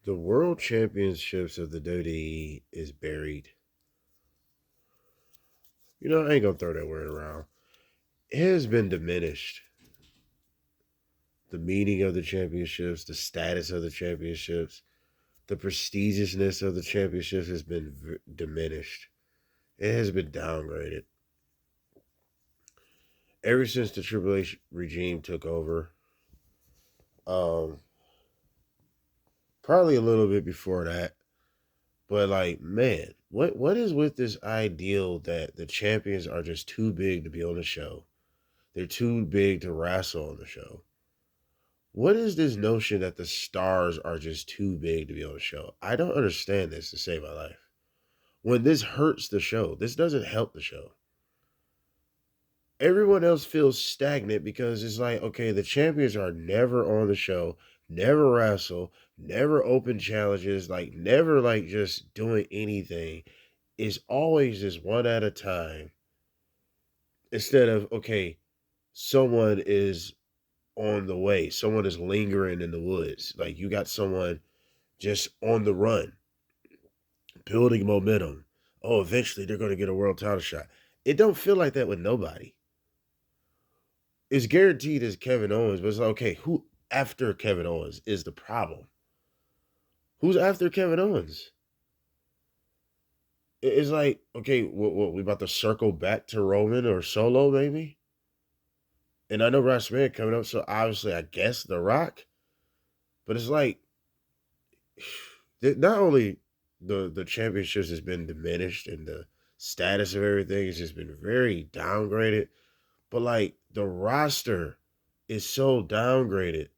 The world championships of the WWE is buried. I ain't gonna throw that word around. It has been diminished. The meaning of the championships, the status of the championships, the prestigiousness of the championships has been diminished. It has been downgraded. Ever since the Triple H regime took over, um, probably a little bit before that, but like, man, what is with this ideal that the champions are just too big to be on the show? They're too big to wrestle on the show. What is this notion that the stars are just too big to be on the show? I don't understand this to save my life. When this hurts the show, this doesn't help the show. Everyone else feels stagnant because it's like, okay, the champions are never on the show, never wrestle, never open challenges, like never like just doing anything. It's always just one at a time. Instead of, okay, someone is on the way, someone is lingering in the woods. Like you got someone just on the run, building momentum. Oh, eventually they're going to get a world title shot. It don't feel like that with nobody. It's guaranteed as Kevin Owens, but it's like, okay, who after Kevin Owens is the problem? Who's after Kevin Owens? It's like, okay, what we about to circle back to Roman or Solo, maybe? And I know WrestleMania coming up, so obviously I guess The Rock. But it's like, not only the championships has been diminished and the status of everything has just been very downgraded, but like the roster is so downgraded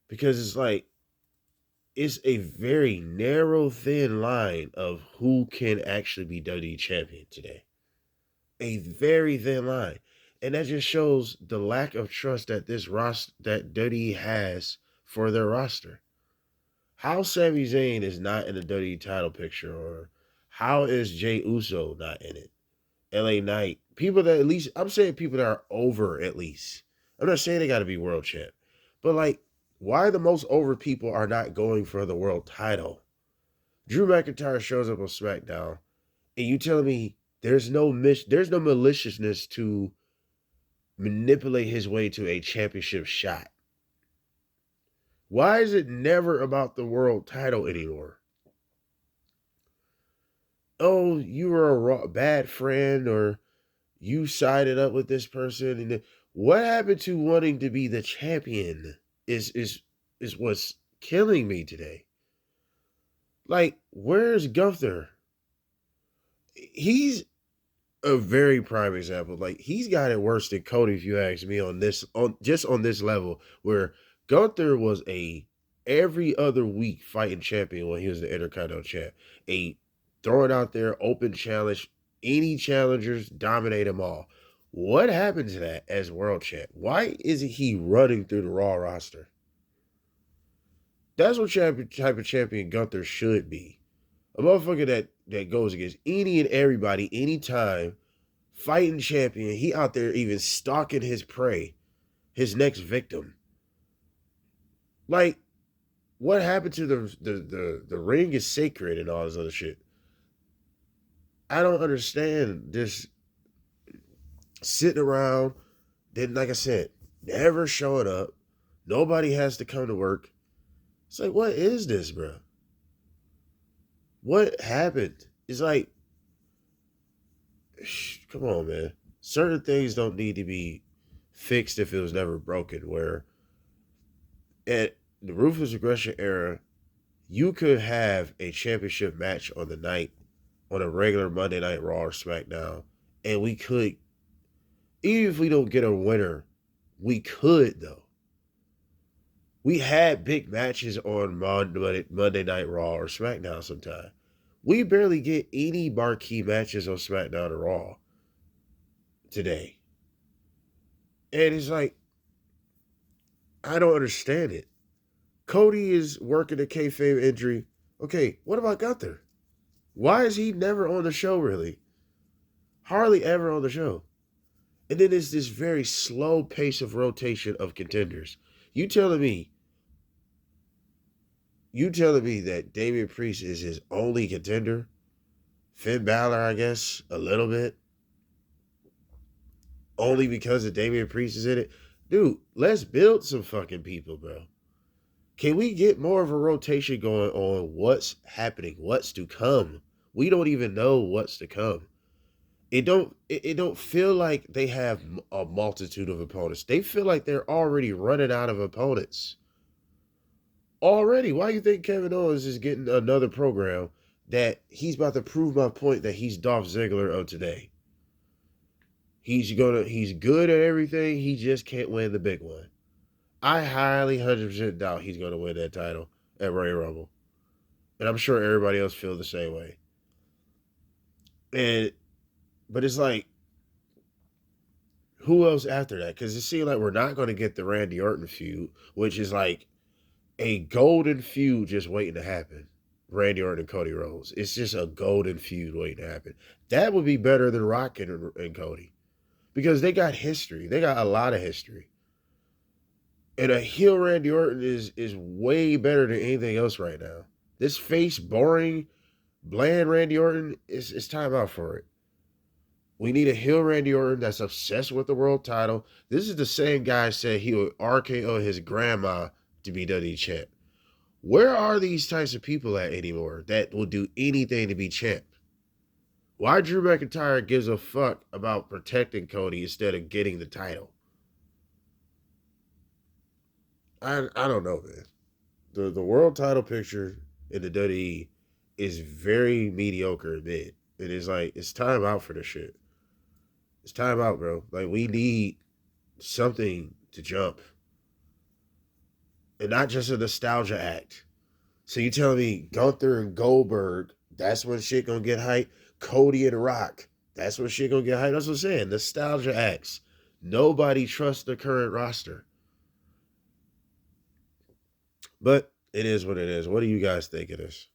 because it's like it's a very narrow, thin line of who can actually be WWE champion today. A very thin line. And that just shows the lack of trust that this roster that WWE has for their roster. How Sami Zayn is not in the WWE title picture, or how is Jay Uso not in it? LA Knight. People that at least, I'm saying people that are over at least. I'm not saying they got to be world champ. But like, why the most over people are not going for the world title? Drew McIntyre shows up on SmackDown, and you telling me there's no maliciousness to manipulate his way to a championship shot. Why is it never about the world title anymore? Oh, you were a bad friend, or you sided up with this person, and what happened to wanting to be the champion is what's killing me today. Like, where's Gunther? He's a very prime example. Like, he's got it worse than Cody, if you ask me, on this level, where Gunther was a every other week fighting champion when he was the Intercontinental champ. A throw it out there, open challenge, any challengers, dominate them all. What happened to that as world champ? Why isn't he running through the Raw roster? That's what type of champion Gunther should be. A motherfucker that goes against any and everybody, anytime, fighting champion. He out there even stalking his prey, his next victim. Like, what happened to the ring is sacred and all this other shit? I don't understand this sitting around, then like I said, never showing up. Nobody has to come to work. It's like, what is this, bro? What happened? It's like, come on, man. Certain things don't need to be fixed if it was never broken. Where at the Ruthless Aggression era, you could have a championship match on the night on a regular Monday Night Raw or SmackDown, and we could, even if we don't get a winner, we could though. We had big matches on Monday Night Raw or SmackDown sometime. We barely get any marquee matches on SmackDown or Raw today. And it's like, I don't understand it. Cody is working a kayfabe injury. Okay, what about Gunther? Why is he never on the show, really? Hardly ever on the show. And then there's this very slow pace of rotation of contenders. You telling me You telling me that Damian Priest is his only contender? Finn Balor, I guess, a little bit. Only because of Damian Priest is in it? Dude, let's build some fucking people, bro. Can we get more of a rotation going on what's happening, what's to come? We don't even know what's to come. It don't feel like they have a multitude of opponents. They feel like they're already running out of opponents. Already. Why do you think Kevin Owens is getting another program that he's about to prove my point that he's Dolph Ziggler of today? He's good at everything. He just can't win the big one. I highly 100% doubt he's gonna win that title at Royal Rumble. And I'm sure everybody else feels the same way. And but it's like, who else after that? Because it seems like we're not gonna get the Randy Orton feud, which is like a golden feud just waiting to happen. Randy Orton and Cody Rhodes. It's just a golden feud waiting to happen. That would be better than Rock and Cody. Because they got history. They got a lot of history. And a heel Randy Orton is way better than anything else right now. This face boring, bland Randy Orton is time out for it. We need a heel Randy Orton that's obsessed with the world title. This is the same guy said he would RKO his grandma to be WWE champ. Where are these types of people at anymore that will do anything to be champ? Why Drew McIntyre gives a fuck about protecting Cody instead of getting the title? I don't know, man. The world title picture in the WWE is very mediocre and mid. It is like it's time out for this shit. It's time out, bro. Like we need something to jump. And not just a nostalgia act. So you telling me Gunther and Goldberg, that's when shit gonna get hyped? Cody and Rock, that's when shit gonna get hyped? That's what I'm saying. Nostalgia acts. Nobody trusts the current roster. But it is what it is. What do you guys think of this?